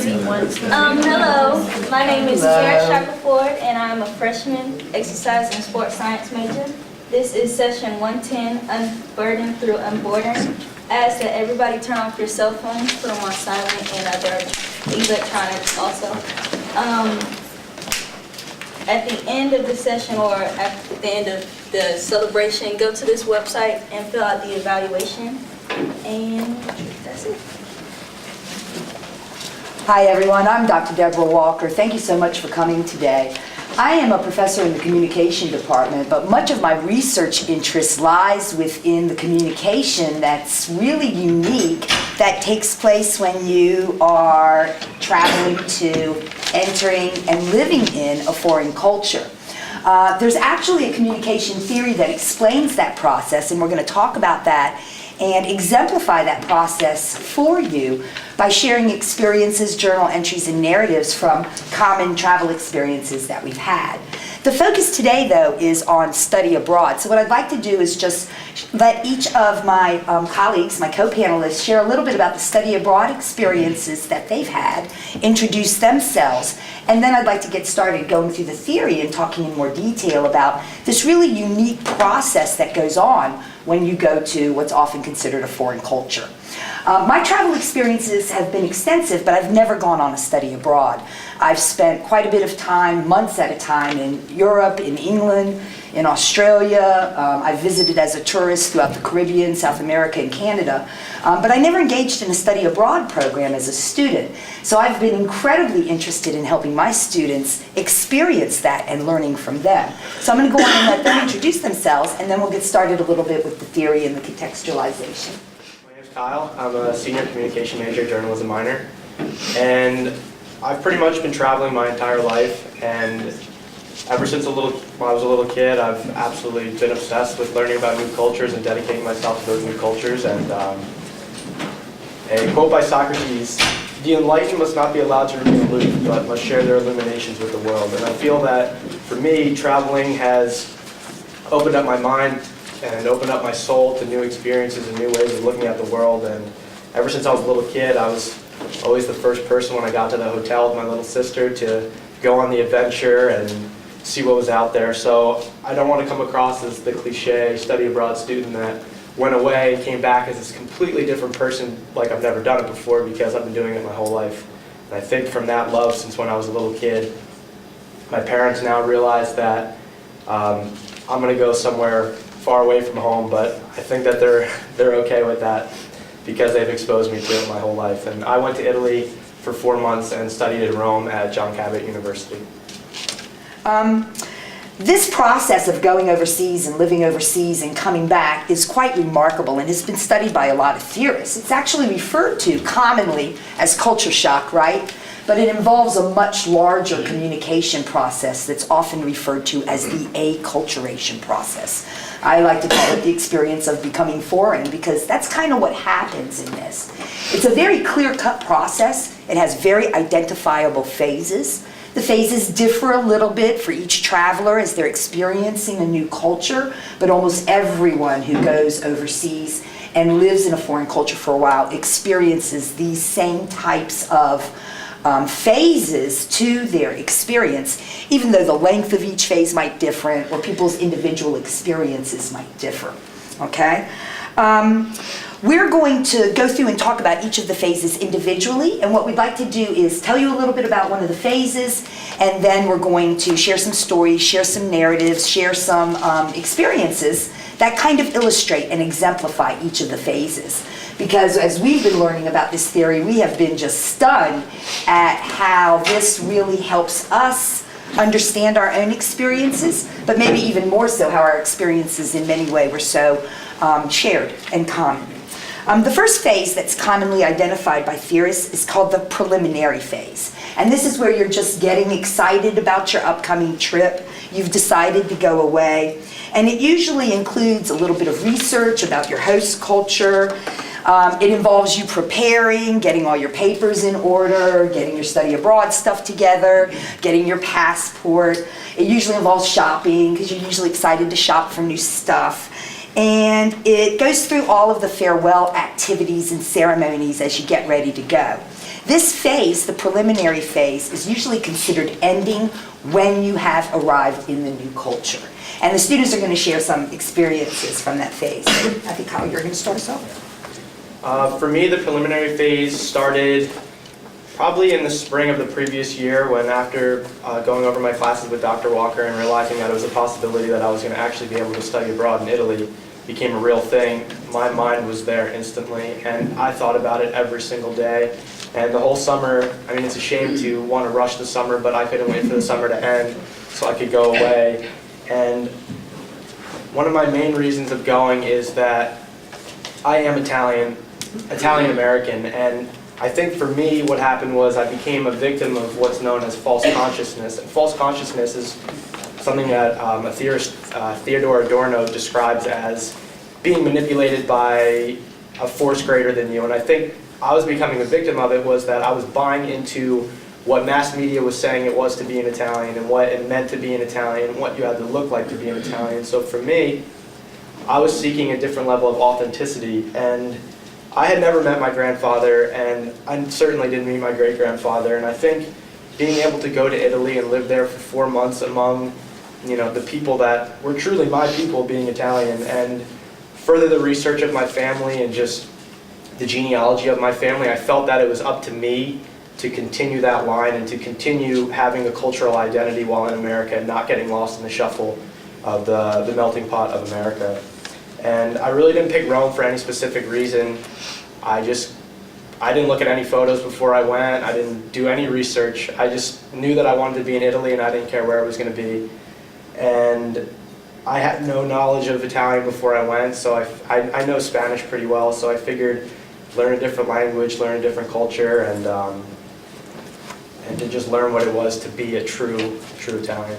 Hello, my name is Kiara Shackelford, and I'm a freshman exercise and sports science major. This is session 110, Unburdened through UnBordering. I ask that everybody turn off your cell phones, put them on silent, and other electronics also. At the end of the session or at the end of the celebration, go to this website and fill out the evaluation, and that's it. Hi everyone, I'm Dr. Deborah Walker. Thank you so much for coming today. I am a professor in the communication department, but much of my research interest lies within the communication that's really unique that takes place when you are traveling to, entering, and living in a foreign culture. There's actually a communication theory that explains that process, and we're going to talk about that and exemplify that process for you by sharing experiences, journal entries, and narratives from common travel experiences that we've had. The focus today, though, is on study abroad. So what I'd like to do is just let each of my colleagues, my co-panelists, share a little bit about the study abroad experiences that they've had, introduce themselves, and then I'd like to get started going through the theory and talking in more detail about this really unique process that goes on when you go to what's often considered a foreign culture. My travel experiences have been extensive, but I've never gone on a study abroad. I've spent quite a bit of time, months at a time, in Europe, in England, in Australia. I visited as a tourist throughout the Caribbean, South America, and Canada. But I never engaged in a study abroad program as a student. So I've been incredibly interested in helping my students experience that and learning from them. So I'm going to go on and let them introduce themselves, and then we'll get started a little bit with the theory and the contextualization. My name's Kyle. I'm a senior communication major, journalism minor. And I've pretty much been traveling my entire life, and ever since when I was a little kid, I've absolutely been obsessed with learning about new cultures and dedicating myself to those new cultures. And a quote by Socrates, "The enlightened must not be allowed to remain aloof, but must share their illuminations with the world." And I feel that, for me, traveling has opened up my mind and opened up my soul to new experiences and new ways of looking at the world. And ever since I was a little kid, I was always the first person when I got to the hotel with my little sister to go on the adventure and see what was out there. So I don't want to come across as the cliche study abroad student that went away and came back as this completely different person, like I've never done it before, because I've been doing it my whole life. And I think from that love since when I was a little kid, my parents now realize that I'm going to go somewhere far away from home, but I think that they're okay with that because they've exposed me to it my whole life. And I went to Italy for 4 months and studied in Rome at John Cabot University. This process of going overseas and living overseas and coming back is quite remarkable and has been studied by a lot of theorists. It's actually referred to commonly as culture shock, right? But it involves a much larger communication process that's often referred to as the acculturation process. I like to call it the experience of becoming foreign, because that's kind of what happens in this. It's a very clear-cut process. It has very identifiable phases. The phases differ a little bit for each traveler as they're experiencing a new culture, but almost everyone who goes overseas and lives in a foreign culture for a while experiences these same types of phases to their experience, even though the length of each phase might differ or people's individual experiences might differ. Okay? We're going to go through and talk about each of the phases individually, and what we'd like to do is tell you a little bit about one of the phases, and then we're going to share some stories, share some narratives, share some experiences that kind of illustrate and exemplify each of the phases. Because as we've been learning about this theory, we have been just stunned at how this really helps us understand our own experiences, but maybe even more so how our experiences in many ways were so shared and common. The first phase that's commonly identified by theorists is called the preliminary phase. And this is where you're just getting excited about your upcoming trip. You've decided to go away. And it usually includes a little bit of research about your host culture. It involves you preparing, getting all your papers in order, getting your study abroad stuff together, getting your passport. It usually involves shopping, because you're usually excited to shop for new stuff. And it goes through all of the farewell activities and ceremonies as you get ready to go. This phase, the preliminary phase, is usually considered ending when you have arrived in the new culture. And the students are going to share some experiences from that phase. I think, Kyle, you're going to start us off. For me, the preliminary phase started probably in the spring of the previous year when, after going over my classes with Dr. Walker and realizing that it was a possibility that I was going to actually be able to study abroad in Italy, became a real thing. My mind was there instantly, and I thought about it every single day. And the whole summer, I mean, it's a shame to want to rush the summer, but I couldn't wait for the summer to end so I could go away. And one of my main reasons of going is that I am Italian-American, and I think for me what happened was I became a victim of what's known as false consciousness. And false consciousness is something that a theorist, Theodore Adorno, describes as being manipulated by a force greater than you. And I think I was becoming a victim of it was that I was buying into what mass media was saying it was to be an Italian and what it meant to be an Italian and what you had to look like to be an Italian. So for me, I was seeking a different level of authenticity, and I had never met my grandfather, and I certainly didn't meet my great-grandfather, and I think being able to go to Italy and live there for 4 months among, the people that were truly my people, being Italian, and further the research of my family and just the genealogy of my family, I felt that it was up to me to continue that line and to continue having a cultural identity while in America and not getting lost in the shuffle of the melting pot of America. And I really didn't pick Rome for any specific reason. I didn't look at any photos before I went. I didn't do any research. I just knew that I wanted to be in Italy, and I didn't care where it was going to be. And I had no knowledge of Italian before I went, so I know Spanish pretty well, so I figured learn a different language, learn a different culture, and to just learn what it was to be a true Italian.